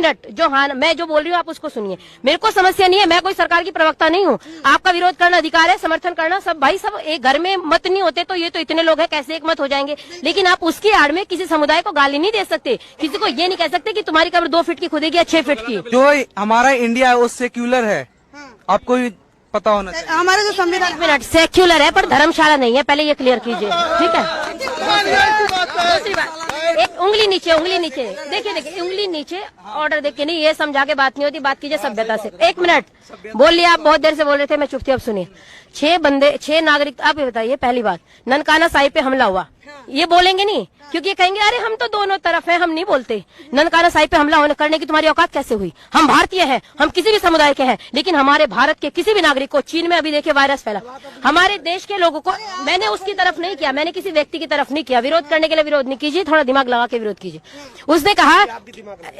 Minute, जो हाँ मैं जो बोल रही हूँ आप उसको सुनिए। मेरे को समस्या नहीं है, मैं कोई सरकार की प्रवक्ता नहीं हूँ। आपका विरोध करना अधिकार है, समर्थन करना सब भाई, सब एक घर में मत नहीं होते तो ये तो इतने लोग हैं कैसे एक मत हो जाएंगे। लेकिन आप उसकी आड़ में किसी समुदाय को गाली नहीं दे सकते, किसी को ये नहीं कह सकते कि तुम्हारी कब्र 2 फीट की खुदेगी या 6 फीट की। जो हमारा इंडिया है वो सेक्युलर है, आपको भी पता होना चाहिए। हमारा जो संविधान, एक मिनट, सेक्युलर है पर धर्मशाला नहीं है, पहले ये क्लियर कीजिए, ठीक है। दूसरी बात, एक उंगली नीचे, उंगली नीचे, देखिए देखिए उंगली नीचे, ऑर्डर देख के नहीं, ये समझा के बात नहीं होती, बात कीजिए सभ्यता से। 1 मिनट बोल लिया, आप बहुत देर से बोल रहे थे, मैं चुप थी, अब सुनिए। 6 नागरिक, आप ये बताइए, पहली बात ननकाना साहिब पे हमला हुआ, ये बोलेंगे नहीं क्योंकि ये कहेंगे अरे हम तो दोनों तरफ हैं, हम नहीं बोलते। ननकाना साहिब पे हमला करने की तुम्हारी औकात कैसे हुई? हम भारतीय हैं, हम किसी भी समुदाय के हैं, लेकिन हमारे भारत के किसी भी नागरिक को, चीन में अभी देखिए वायरस फैला, हमारे देश के लोगों को, मैंने उसकी तरफ नहीं किया, मैंने किसी व्यक्ति की तरफ नहीं किया, विरोध करने के लिए विरोध नहीं कीजिए, थोड़ा दिमाग लगा के विरोध कीजिए। उसने कहा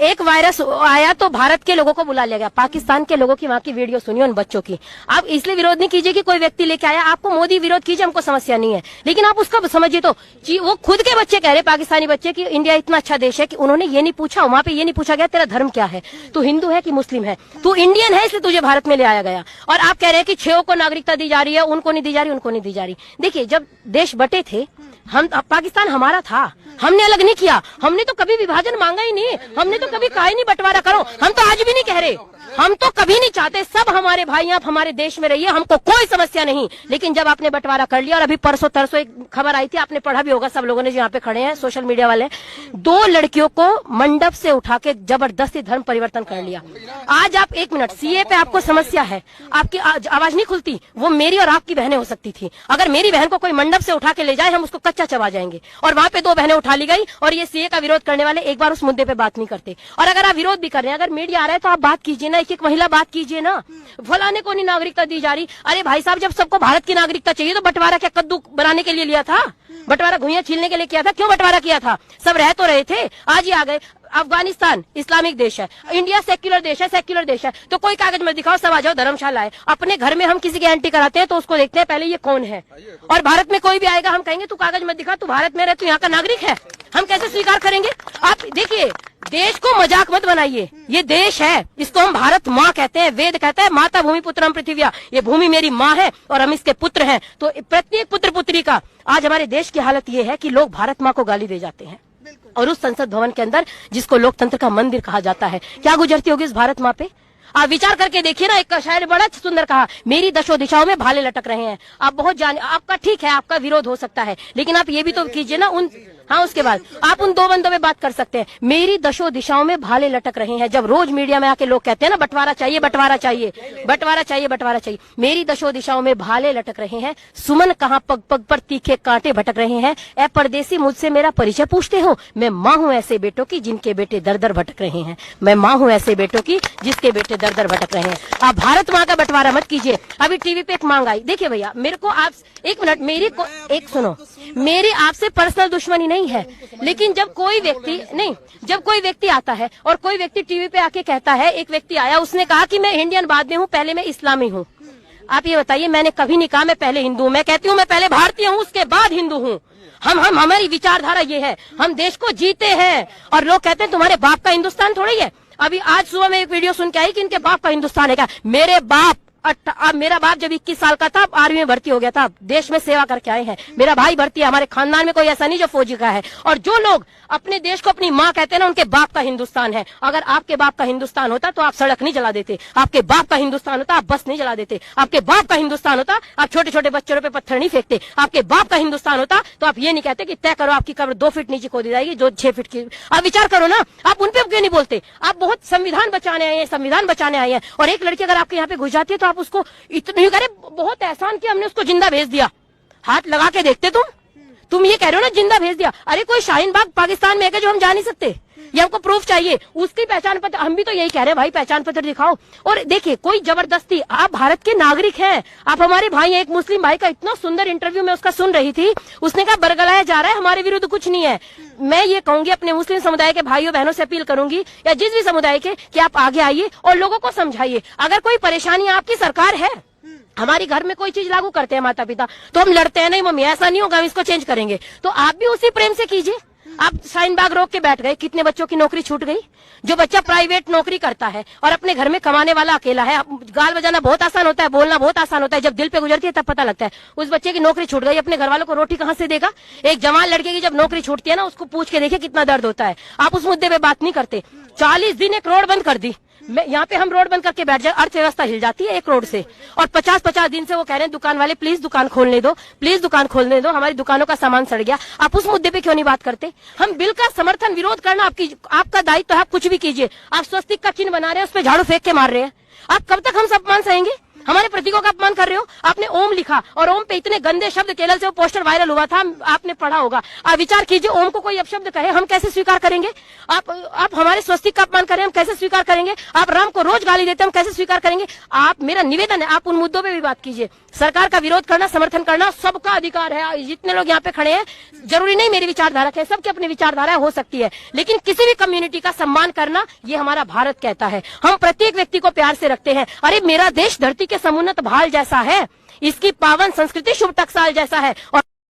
एक वायरस आया तो भारत के लोगों को बुला लिया गया, पाकिस्तान के लोगों की वहां की वीडियो सुनिए उन बच्चों की। आप इसलिए विरोध नहीं कीजिए कि कोई व्यक्ति लेके आया, आपको मोदी विरोध कीजिए, हमको समस्या नहीं है, लेकिन आप उसका समझिए तो वो खुद के बच्चे कह रहे, पाकिस्तानी बच्चे, कि इंडिया इतना अच्छा देश है कि उन्होंने ये नहीं पूछा, वहां पे ये नहीं पूछा गया तेरा धर्म क्या है, तू हिंदू है कि मुस्लिम है, तू इंडियन है इसलिए तुझे भारत में ले आया गया। और आप कह रहे हैं कि 6 को नागरिकता दी जा रही है, उनको नहीं दी जा रही, उनको नहीं दी जा रही। देखिए जब देश बटे थे, हम पाकिस्तान हमारा था, हमने अलग नहीं किया, हमने तो कभी विभाजन मांगा ही नहीं, हमने तो कभी कहा ही नहीं बंटवारा करो, हम तो आज भी नहीं कह रहे, हम तो कभी नहीं चाहते, सब हमारे भाई आप हमारे देश में रहिए, हमको कोई समस्या नहीं। लेकिन जब आपने बंटवारा कर लिया, और अभी परसों तरसों एक खबर आई थी, आपने पढ़ा भी होगा सब लोगों ने जो यहाँ पे खड़े हैं सोशल मीडिया वाले, 2 लड़कियों को मंडप से उठा के जबरदस्ती धर्म परिवर्तन कर लिया। आज आप 1 मिनट, सीए पे आपको समस्या है, आपकी आवाज नहीं खुलती, वो मेरी और आपकी बहनें हो सकती थी। अगर मेरी बहन को कोई मंडप से उठा के ले जाए, हम उसको कच्चा चबा जाएंगे। और वहां पे 2 बहनें उठा ली गई, और ये सीए का विरोध करने वाले एक बार उस मुद्दे पे बात नहीं करते। और अगर आप विरोध भी कर रहे हैं, अगर मीडिया आ रहा है तो आप बात कीजिए ना, एक महिला बात कीजिए ना, फलाने को नहीं नागरिकता दी जा रही। अरे भाई साहब, जब सबको भारत की नागरिकता चाहिए तो बंटवारा क्या कद्दू बनाने के लिए लिया था? बंटवारा घुइयां छीलने के लिए किया था? क्यों बंटवारा किया था? सब रह तो रहे थे, आज ही आ गए। अफगानिस्तान इस्लामिक देश है, इंडिया सेक्युलर देश है, सेक्युलर देश है, तो कोई कागज मत दिखाओ, सब आ जाओ धर्मशाला है। अपने घर में हम किसी की एंट्री कराते हैं तो उसको देखते हैं पहले ये कौन है, और भारत में कोई भी आएगा हम कहेंगे तू कागज मत दिखा, तू भारत में रहे, तू यहाँ का नागरिक है, हम कैसे स्वीकार करेंगे? आप देखिए, देश को मजाक मत बनाइए, ये देश है, इसको हम भारत माँ कहते हैं, वेद कहता है माता भूमि पुत्रम पृथिव्या, ये भूमि मेरी माँ है और हम इसके पुत्र हैं। तो प्रत्येक पुत्र पुत्री का, आज हमारे देश की हालत ये है कि लोग भारत माँ को गाली दे जाते हैं, और उस संसद भवन के अंदर जिसको लोकतंत्र का मंदिर कहा जाता है, क्या गुजरती होगी इस भारत माँ पे? आप विचार करके देखिए ना, एक शायर बड़ा सुंदर कहा, मेरी दशो दिशाओं में भाले लटक रहे हैं। आप बहुत जाने, आपका ठीक है, आपका विरोध हो सकता है, लेकिन आप ये भी तो कीजिए ना उन, हाँ उसके बाद आप उन 2 बंदों में बात कर सकते हैं। मेरी दशो दिशाओं में भाले लटक रहे हैं, जब रोज मीडिया में आके लोग कहते हैं ना बंटवारा चाहिए, बंटवारा चाहिए, बंटवारा चाहिए, बंटवारा चाहिए, मेरी दशो दिशाओं में भाले लटक रहे हैं, सुमन कहाँ पग पग पर तीखे कांटे भटक रहे हैं। ए परदेसी, मुझसे मेरा परिचय पूछते हो, मैं माँ हूँ ऐसे बेटों की जिनके बेटे दर दर भटक रहे हैं, मैं माँ हूँ ऐसे बेटों की जिसके बेटे दर दर भटक रहे हैं। आप भारत माँ का बंटवारा मत कीजिए। अभी टीवी पे एक मांग आई, देखिए भैया, मेरे को आप 1 मिनट, मेरी को एक सुनो, मेरी आपसे पर्सनल दुश्मनी नहीं है, लेकिन जब कोई व्यक्ति नहीं, जब कोई व्यक्ति आता है और कोई व्यक्ति टीवी पे आके कहता है, एक व्यक्ति आया उसने कहा कि मैं इंडियन बाद में हूँ, पहले मैं इस्लामी हूँ। आप ये बताइए, मैंने कभी नहीं कहा मैं पहले हिंदू हूँ, मैं कहती हूँ मैं पहले भारतीय हूँ उसके बाद हिंदू हूँ। हम हमारी विचारधारा ये है, हम देश को जीते हैं। और लोग कहते हैं तुम्हारे बाप का हिंदुस्तान थोड़ी है। अभी आज सुबह में एक वीडियो सुन के आई कि इनके बाप का हिंदुस्तान है क्या? मेरे बाप, अब मेरा बाप जब 21 साल का था आर्मी में भर्ती हो गया था, देश में सेवा करके आए हैं, मेरा भाई भर्ती है, हमारे खानदान में कोई ऐसा नहीं जो फौजी का है। और जो लोग अपने देश को अपनी माँ कहते हैं ना, उनके बाप का हिंदुस्तान है। अगर आपके बाप का हिंदुस्तान होता तो आप सड़क नहीं जला देते, आपके बाप का हिंदुस्तान होता आप बस नहीं जला देते, आपके बाप का हिंदुस्तान होता आप छोटे छोटे बच्चों पे पत्थर नहीं फेंकते, आपके बाप का हिंदुस्तान होता तो आप ये नहीं कहते कि तय करो आपकी कब्र 2 फीट नीचे खोदी जाएगी जो 6 फीट की। आप विचार करो ना, आप उन पे क्यों नहीं बोलते? आप बहुत संविधान बचाने आए हैं, संविधान बचाने आए हैं, और एक लड़की अगर आपके यहाँ पे घुस जाती है तो आप उसको इतनी करे बहुत एहसान किया, हमने उसको जिंदा भेज दिया। हाथ लगा के देखते तुम ये कह रहे हो ना जिंदा भेज दिया। अरे कोई शाहीन बाग पाकिस्तान में है जो हम जा नहीं सकते? ये हमको प्रूफ चाहिए, उसकी पहचान पत्र। हम भी तो यही कह रहे हैं भाई, पहचान पत्र दिखाओ। और देखिए, कोई जबरदस्ती, आप भारत के नागरिक हैं, आप हमारे भाई हैं। एक मुस्लिम भाई का इतना सुंदर इंटरव्यू में उसका सुन रही थी, उसने कहा बरगलाया जा रहा है, हमारे विरुद्ध कुछ नहीं है। मैं ये कहूंगी अपने मुस्लिम समुदाय के भाइयों बहनों से अपील करूंगी, या जिस भी समुदाय के, कि आप आगे आइए और लोगों को समझाइए। अगर कोई परेशानी, आपकी सरकार है, हमारी घर में कोई चीज लागू करते हैं माता पिता, तो हम लड़ते हैं नहीं मम्मी ऐसा नहीं होगा, हम इसको चेंज करेंगे, तो आप भी उसी प्रेम से कीजिए। आप शाहीन बाग रोक के बैठ गए, कितने बच्चों की नौकरी छूट गई। जो बच्चा प्राइवेट नौकरी करता है और अपने घर में कमाने वाला अकेला है, गाल बजाना बहुत आसान होता है, बोलना बहुत आसान होता है, जब दिल पे गुजरती है तब पता लगता है। उस बच्चे की नौकरी छूट गई, अपने घर वालों को रोटी कहाँ से देगा। एक जवान लड़के की जब नौकरी छूटती है ना, उसको पूछ के देखिए कितना दर्द होता है। आप उस मुद्दे पे बात नहीं करते। 40 दिन एक रोड बंद कर दी, यहाँ पे हम रोड बंद करके बैठ जाए, अर्थव्यवस्था हिल जाती है एक रोड से। और 50-50 दिन से वो कह रहे हैं दुकान वाले प्लीज दुकान खोलने दो, प्लीज दुकान खोलने दो, हमारी दुकानों का सामान सड़ गया। आप उस मुद्दे पे क्यों नहीं बात करते। हम बिल का समर्थन विरोध करना आपका दायित्व है, आप कुछ भी कीजिए। आप स्वस्तिक का चिन्ह बना रहे हैं, उस पर झाड़ू फेंक के मार रहे हैं। आप कब तक हम सब अपमान सहेंगे। हमारे प्रतीकों का अपमान कर रहे हो। आपने ओम लिखा और ओम पे इतने गंदे शब्द, केरल से वो पोस्टर वायरल हुआ था, आपने पढ़ा होगा। आप विचार कीजिए, ओम को कोई अपशब्द कहे हम कैसे स्वीकार करेंगे। आप हमारे स्वस्तिक का अपमान करें हम कैसे स्वीकार करेंगे। आप राम को रोज गाली देते हम कैसे स्वीकार करेंगे। आप, मेरा निवेदन है, आप उन मुद्दों पे भी बात कीजिए। सरकार का विरोध करना, समर्थन करना सबका अधिकार है। जितने लोग यहाँ पे खड़े हैं, जरूरी नहीं मेरी विचारधारा है, सबके अपनी विचारधारा हो सकती है, लेकिन किसी भी कम्युनिटी का सम्मान करना ये हमारा भारत कहता है। हम प्रत्येक व्यक्ति को प्यार से रखते हैं। अरे मेरा देश धरती के समुन्नत भाल जैसा है, इसकी पावन संस्कृति शुभ टकसाल जैसा है। और